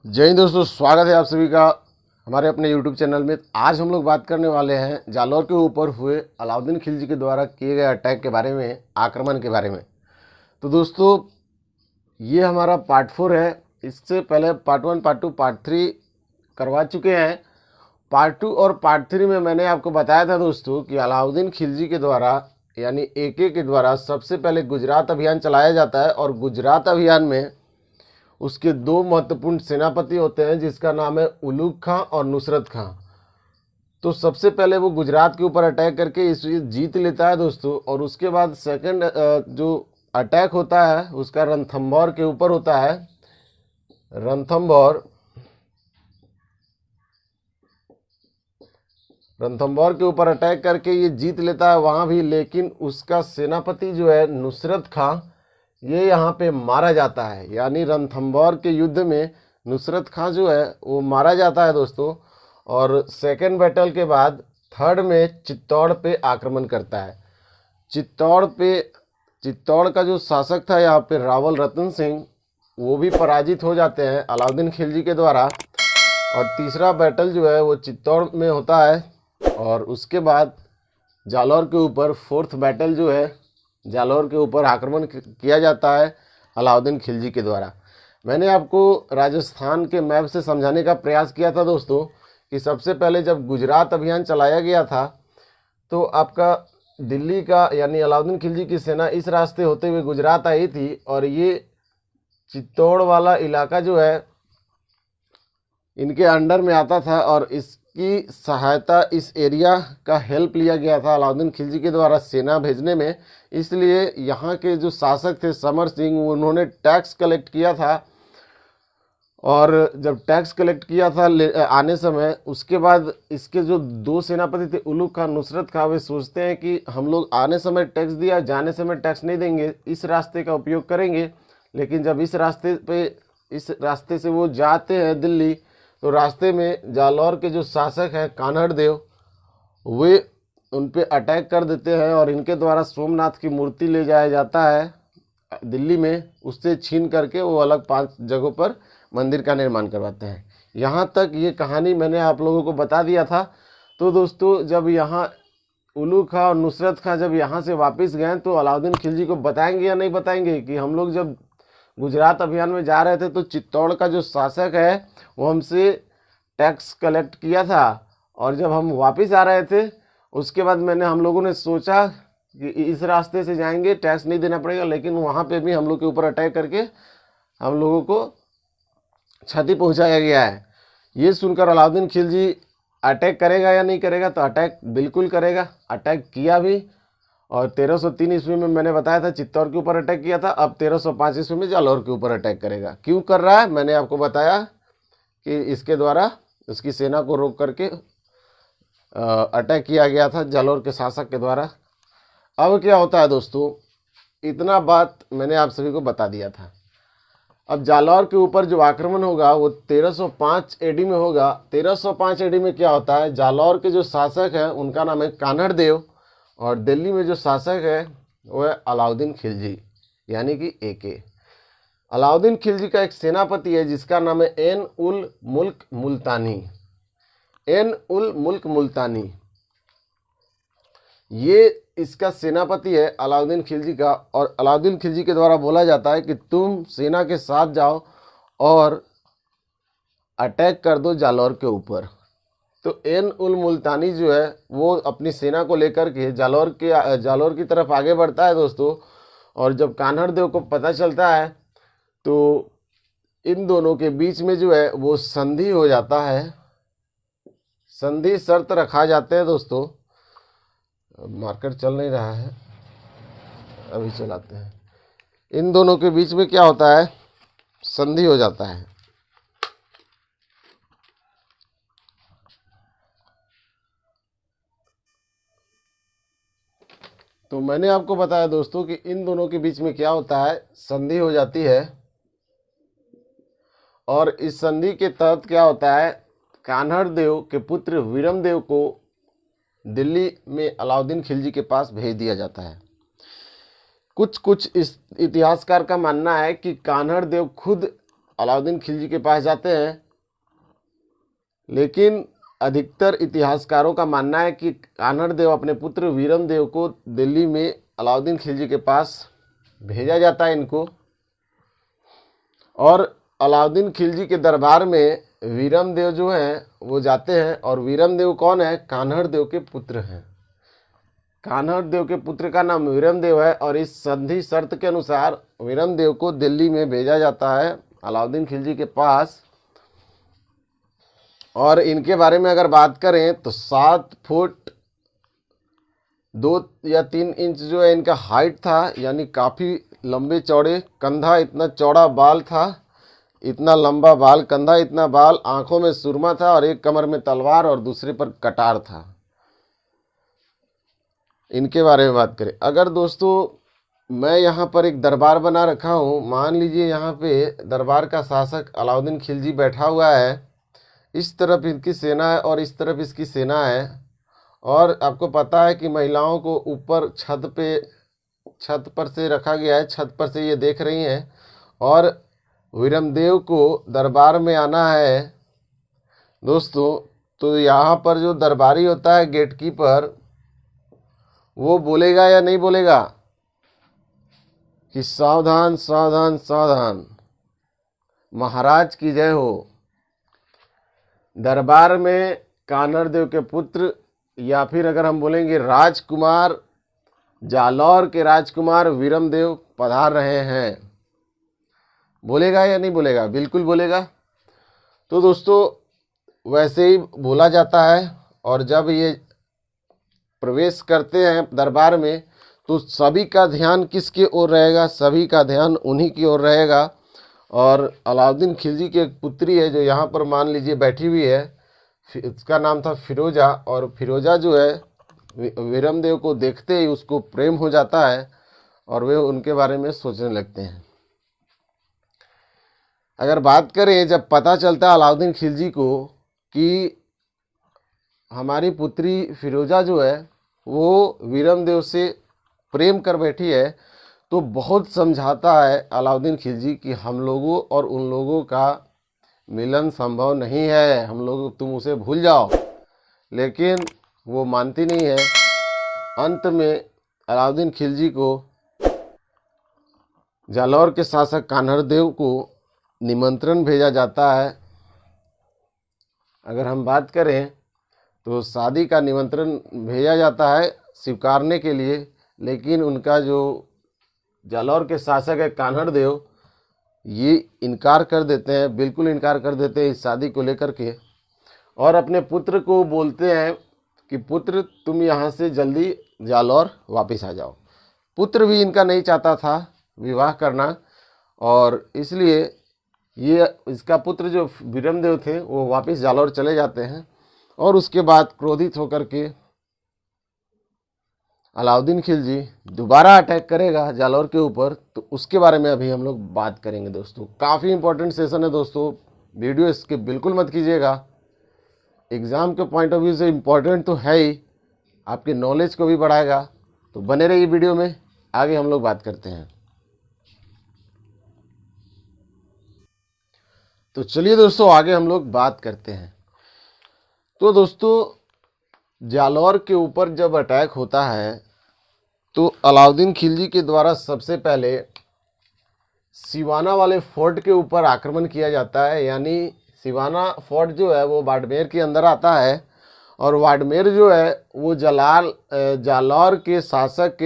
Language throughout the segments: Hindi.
जय हिंद दोस्तों, स्वागत है आप सभी का हमारे अपने YouTube चैनल में। आज हम लोग बात करने वाले हैं जालौर के ऊपर हुए अलाउद्दीन खिलजी के द्वारा किए गए अटैक के बारे में, आक्रमण के बारे में। तो दोस्तों, ये हमारा पार्ट 4 है। इससे पहले पार्ट 1, पार्ट 2, पार्ट 3 करवा चुके हैं। पार्ट 2 और पार्ट 3 में मैंने आपको बताया था दोस्तों कि अलाउद्दीन खिलजी के द्वारा यानी AK के द्वारा सबसे पहले गुजरात अभियान चलाया जाता है, और गुजरात अभियान में उसके दो महत्वपूर्ण सेनापति होते हैं जिसका नाम है उलूग खां और नुसरत खां। तो सबसे पहले वो गुजरात के ऊपर अटैक करके इस जीत लेता है दोस्तों, और उसके बाद सेकंड जो अटैक होता है उसका रणथंभौर के ऊपर होता है। रणथंभौर के ऊपर अटैक करके ये जीत लेता है वहाँ भी, लेकिन उसका सेनापति जो है नुसरत खां, ये यहाँ पे मारा जाता है। यानी रणथंभौर के युद्ध में नुसरत खां जो है वो मारा जाता है दोस्तों। और सेकेंड बैटल के बाद थर्ड में चित्तौड़ पे आक्रमण करता है। चित्तौड़ का जो शासक था यहाँ पे रावल रतन सिंह, वो भी पराजित हो जाते हैं अलाउद्दीन खिलजी के द्वारा। और तीसरा बैटल जो है वो चित्तौड़ में होता है, और उसके बाद जालौर के ऊपर फोर्थ बैटल जो है जालौर के ऊपर आक्रमण किया जाता है अलाउद्दीन खिलजी के द्वारा। मैंने आपको राजस्थान के मैप से समझाने का प्रयास किया था दोस्तों कि सबसे पहले जब गुजरात अभियान चलाया गया था तो आपका दिल्ली का यानी अलाउद्दीन खिलजी की सेना इस रास्ते होते हुए गुजरात आई थी, और ये चित्तौड़ वाला इलाका जो है इनके अंडर में आता था, और इसकी सहायता, इस एरिया का हेल्प लिया गया था अलाउद्दीन खिलजी के द्वारा सेना भेजने में। इसलिए यहाँ के जो शासक थे समर सिंह, उन्होंने टैक्स कलेक्ट किया था, और जब टैक्स कलेक्ट किया था आने समय, उसके बाद इसके जो दो सेनापति थे उलूग खां, नुसरत खां, वे सोचते हैं कि हम लोग आने समय टैक्स दिया, जाने समय टैक्स नहीं देंगे, इस रास्ते का उपयोग करेंगे। लेकिन जब इस रास्ते से वो जाते हैं दिल्ली, तो रास्ते में जालौर के जो शासक हैं कान्हड़ देव, वे उन पे अटैक कर देते हैं, और इनके द्वारा सोमनाथ की मूर्ति ले जाया जाता है दिल्ली में। उससे छीन करके वो अलग 5 जगहों पर मंदिर का निर्माण करवाते हैं। यहाँ तक ये कहानी मैंने आप लोगों को बता दिया था। तो दोस्तों, जब यहाँ उलूग खां और नुसरत खां जब यहाँ से वापस गए तो अलाउद्दीन खिलजी को बताएंगे या नहीं बताएंगे कि हम लोग जब गुजरात अभियान में जा रहे थे तो चित्तौड़ का जो शासक है वो हमसे टैक्स कलेक्ट किया था, और जब हम वापस आ रहे थे उसके बाद हम लोगों ने सोचा कि इस रास्ते से जाएंगे, टैक्स नहीं देना पड़ेगा, लेकिन वहाँ पे भी हम लोग के ऊपर अटैक करके हम लोगों को क्षति पहुँचाया गया है। ये सुनकर अलाउद्दीन खिलजी अटैक करेगा या नहीं करेगा? तो अटैक बिल्कुल करेगा। अटैक किया भी, और 1303 ईस्वी में मैंने बताया था चित्तौड़ के ऊपर अटैक किया था। अब 1305 ईस्वी में जालौर के ऊपर अटैक करेगा। क्यों कर रहा है मैंने आपको बताया कि इसके द्वारा उसकी सेना को रोक करके अटैक किया गया था जालौर के शासक के द्वारा। अब क्या होता है दोस्तों, इतना बात मैंने आप सभी को बता दिया था। अब जालौर के ऊपर जो आक्रमण होगा वो 1305 AD में होगा। 1305 AD में क्या होता है, जालौर के जो शासक हैं उनका नाम है कान्हड़ देव, और दिल्ली में जो शासक है वो है अलाउद्दीन खिलजी यानी कि AK। अलाउद्दीन खिलजी का एक सेनापति है जिसका नाम है एन उल मुल्क मुल्तानी। ये इसका सेनापति है अलाउद्दीन खिलजी का, और अलाउद्दीन खिलजी के द्वारा बोला जाता है कि तुम सेना के साथ जाओ और अटैक कर दो जालौर के ऊपर। तो एन उल मुल्तानी जो है वो अपनी सेना को लेकर के जालौर की तरफ आगे बढ़ता है दोस्तों। और जब कान्हड़ देव को पता चलता है तो इन दोनों के बीच में जो है वो संधि हो जाता है, संधि शर्त रखा जाते हैं दोस्तों। मार्कर चल नहीं रहा है, अभी चलाते हैं। इन दोनों के बीच में क्या होता है, संधि हो जाता है। तो मैंने आपको बताया दोस्तों कि इन दोनों के बीच में क्या होता है, संधि हो जाती है। और इस संधि के तहत क्या होता है, कान्हड़ देव के पुत्र वीरम देव को दिल्ली में अलाउद्दीन खिलजी के पास भेज दिया जाता है। कुछ इस इतिहासकार का मानना है कि कान्हड़ देव खुद अलाउद्दीन खिलजी के पास जाते हैं, लेकिन अधिकतर इतिहासकारों का मानना है कि कान्हड़ देव अपने पुत्र वीरम देव को दिल्ली में अलाउद्दीन खिलजी के पास भेजा जाता है इनको, और अलाउद्दीन खिलजी के दरबार में वीरम देव जो हैं वो जाते हैं। और वीरम देव कौन है? कान्हड़ देव के पुत्र हैं। कान्हड़ देव के पुत्र का नाम वीरम देव है, और इस संधि शर्त के अनुसार वीरम देव को दिल्ली में भेजा जाता है अलाउद्दीन खिलजी के पास। और इनके बारे में अगर बात करें तो 7 फुट 2 या 3 इंच जो है इनका हाइट था, यानी काफ़ी लंबे चौड़े, कंधा इतना चौड़ा बाल था, इतना लंबा बाल, कंधा इतना बाल, आंखों में सुरमा था, और एक कमर में तलवार और दूसरे पर कटार था। इनके बारे में बात करें, अगर दोस्तों मैं यहाँ पर एक दरबार बना रखा हूँ, मान लीजिए यहाँ पे दरबार का शासक अलाउद्दीन खिलजी बैठा हुआ है, इस तरफ इनकी सेना है और इस तरफ इसकी सेना है, और आपको पता है कि महिलाओं को ऊपर छत पर से रखा गया है, छत पर से ये देख रही हैं, और वीरमदेव को दरबार में आना है दोस्तों। तो यहाँ पर जो दरबारी होता है, गेटकीपर, वो बोलेगा या नहीं बोलेगा कि सावधान सावधान सावधान, महाराज की जय हो। दरबार में कान्हड़ देव के पुत्र, या फिर अगर हम बोलेंगे राजकुमार, जालौर के राजकुमार वीरम देव पधार रहे हैं, बोलेगा या नहीं बोलेगा? बिल्कुल बोलेगा। तो दोस्तों वैसे ही बोला जाता है, और जब ये प्रवेश करते हैं दरबार में तो सभी का ध्यान किसकी ओर रहेगा? सभी का ध्यान उन्हीं की ओर रहेगा। और अलाउद्दीन खिलजी की एक पुत्री है जो यहाँ पर मान लीजिए बैठी हुई है, इसका नाम था फिरोजा, और फिरोजा जो है वीरम देव को देखते ही उसको प्रेम हो जाता है और वे उनके बारे में सोचने लगते हैं। अगर बात करें, जब पता चलता है अलाउद्दीन खिलजी को कि हमारी पुत्री फिरोजा जो है वो वीरम देव से प्रेम कर बैठी है, तो बहुत समझाता है अलाउद्दीन खिलजी कि हम लोगों और उन लोगों का मिलन संभव नहीं है, हम लोग, तुम उसे भूल जाओ। लेकिन वो मानती नहीं है। अंत में अलाउद्दीन खिलजी को जालौर के शासक कान्हड़ देव को निमंत्रण भेजा जाता है। अगर हम बात करें तो शादी का निमंत्रण भेजा जाता है स्वीकारने के लिए, लेकिन उनका जो जालौर के शासक है कान्हड़ देव, ये इनकार कर देते हैं, बिल्कुल इनकार कर देते हैं इस शादी को लेकर के, और अपने पुत्र को बोलते हैं कि पुत्र तुम यहाँ से जल्दी जालौर वापस आ जाओ। पुत्र भी इनका नहीं चाहता था विवाह करना, और इसलिए ये इसका पुत्र जो वीरम देव थे वो वापस जालौर चले जाते हैं। और उसके बाद क्रोधित होकर के अलाउद्दीन खिलजी दोबारा अटैक करेगा जालौर के ऊपर, तो उसके बारे में अभी हम लोग बात करेंगे दोस्तों। काफ़ी इंपॉर्टेंट सेशन है दोस्तों, वीडियो इसके बिल्कुल मत कीजिएगा। एग्ज़ाम के पॉइंट ऑफ व्यू से इम्पॉर्टेंट तो है ही, आपके नॉलेज को भी बढ़ाएगा, तो बने रहिए वीडियो में, आगे हम लोग बात करते हैं। तो चलिए दोस्तों आगे हम लोग बात करते हैं। तो दोस्तों जालौर के ऊपर जब अटैक होता है तो अलाउद्दीन खिलजी के द्वारा सबसे पहले सिवाना वाले फोर्ट के ऊपर आक्रमण किया जाता है। यानी सिवाना फोर्ट जो है वो बाड़मेर के अंदर आता है, और बाड़मेर जो है वो जालौर के शासक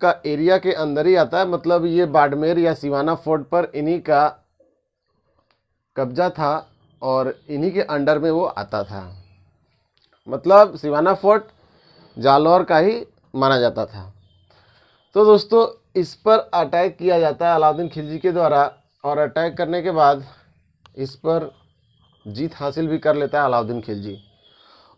का एरिया के अंदर ही आता है। मतलब ये बाड़मेर या सिवाना फोर्ट पर इन्हीं का कब्जा था और इन्हीं के अंडर में वो आता था। मतलब सिवाना फोर्ट जालौर का ही माना जाता था। तो दोस्तों इस पर अटैक किया जाता है अलाउद्दीन खिलजी के द्वारा, और अटैक करने के बाद इस पर जीत हासिल भी कर लेता है अलाउद्दीन खिलजी,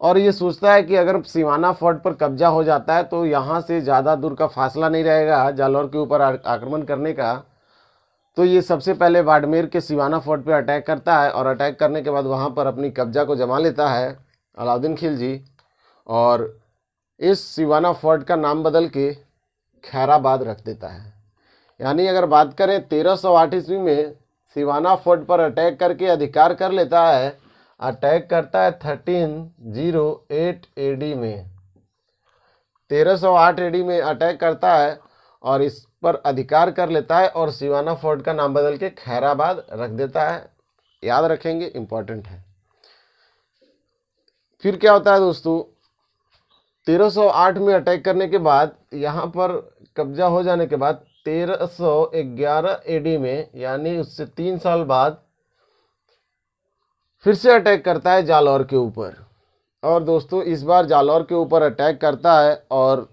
और ये सोचता है कि अगर सिवाना फोर्ट पर कब्जा हो जाता है तो यहाँ से ज़्यादा दूर का फासला नहीं रहेगा जालौर के ऊपर आक्रमण करने का। तो ये सबसे पहले बाड़मेर के सिवाना फोर्ट पे अटैक करता है, और अटैक करने के बाद वहाँ पर अपनी कब्जा को जमा लेता है अलाउद्दीन खिलजी, और इस सिवाना फोर्ट का नाम बदल के खैराबाद रख देता है। यानी अगर बात करें 1308 ईस्वी में सिवाना फोर्ट पर अटैक करके अधिकार कर लेता है। अटैक करता है 1308 एडी में, 1308 एडी में अटैक करता है और इस पर अधिकार कर लेता है और सिवाना फोर्ट का नाम बदल के खैराबाद रख देता है। याद रखेंगे, इंपॉर्टेंट है। फिर क्या होता है दोस्तों, 1308 में अटैक करने के बाद यहाँ पर कब्जा हो जाने के बाद 1311 एडी में, यानी उससे 3 साल बाद फिर से अटैक करता है जालौर के ऊपर। और दोस्तों इस बार जालौर के ऊपर अटैक करता है और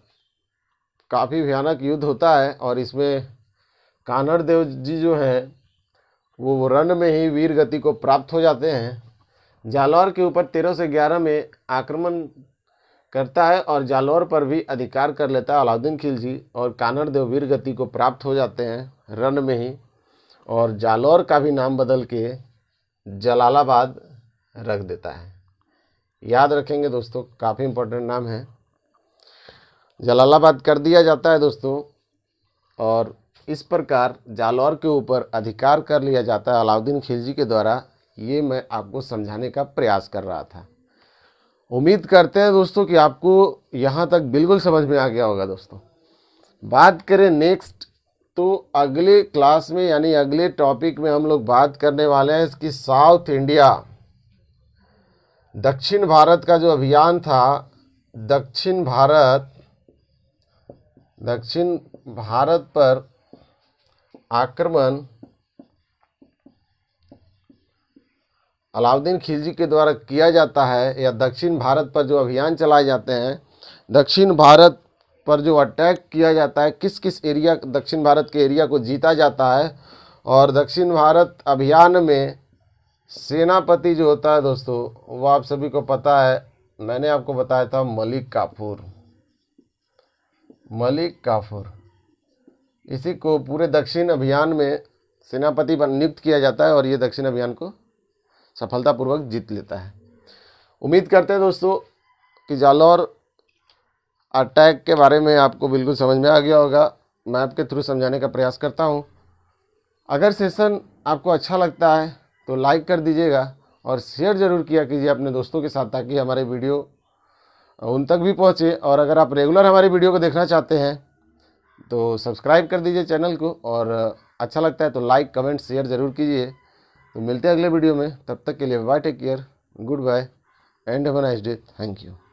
काफ़ी भयानक युद्ध होता है। और इसमें कान्हड़ देव जी जो हैं वो रण में ही वीर गति को प्राप्त हो जाते हैं। जालौर के ऊपर 1311 में आक्रमण करता है और जालौर पर भी अधिकार कर लेता है अलाउद्दीन खिलजी और कान्हड़ देव वीर गति को प्राप्त हो जाते हैं रण में ही। और जालौर का भी नाम बदल के जलालाबाद रख देता है। याद रखेंगे दोस्तों, काफ़ी इम्पोर्टेंट नाम है। जलालाबाद कर दिया जाता है दोस्तों और इस प्रकार जालौर के ऊपर अधिकार कर लिया जाता है अलाउद्दीन खिलजी के द्वारा। ये मैं आपको समझाने का प्रयास कर रहा था। उम्मीद करते हैं दोस्तों कि आपको यहाँ तक बिल्कुल समझ में आ गया होगा। दोस्तों बात करें नेक्स्ट, तो अगले क्लास में यानी अगले टॉपिक में हम लोग बात करने वाले हैं इसकी साउथ इंडिया, दक्षिण भारत का जो अभियान था, दक्षिण भारत पर आक्रमण अलाउद्दीन खिलजी के द्वारा किया जाता है, या दक्षिण भारत पर जो अभियान चलाए जाते हैं, दक्षिण भारत पर जो अटैक किया जाता है, किस किस एरिया, दक्षिण भारत के एरिया को जीता जाता है। और दक्षिण भारत अभियान में सेनापति जो होता है दोस्तों, वो आप सभी को पता है, मैंने आपको बताया था मलिक काफूर। इसी को पूरे दक्षिण अभियान में सेनापति नियुक्त किया जाता है और ये दक्षिण अभियान को सफलतापूर्वक जीत लेता है। उम्मीद करते हैं दोस्तों कि जालौर अटैक के बारे में आपको बिल्कुल समझ में आ गया होगा। मैं आपके थ्रू समझाने का प्रयास करता हूं। अगर सेशन आपको अच्छा लगता है तो लाइक कर दीजिएगा और शेयर ज़रूर किया कीजिए अपने दोस्तों के साथ, ताकि हमारे वीडियो उन तक भी पहुंचे। और अगर आप रेगुलर हमारी वीडियो को देखना चाहते हैं तो सब्सक्राइब कर दीजिए चैनल को, और अच्छा लगता है तो लाइक कमेंट शेयर ज़रूर कीजिए। तो मिलते हैं अगले वीडियो में, तब तक के लिए bye, take care, goodbye and have a nice day. Thank you.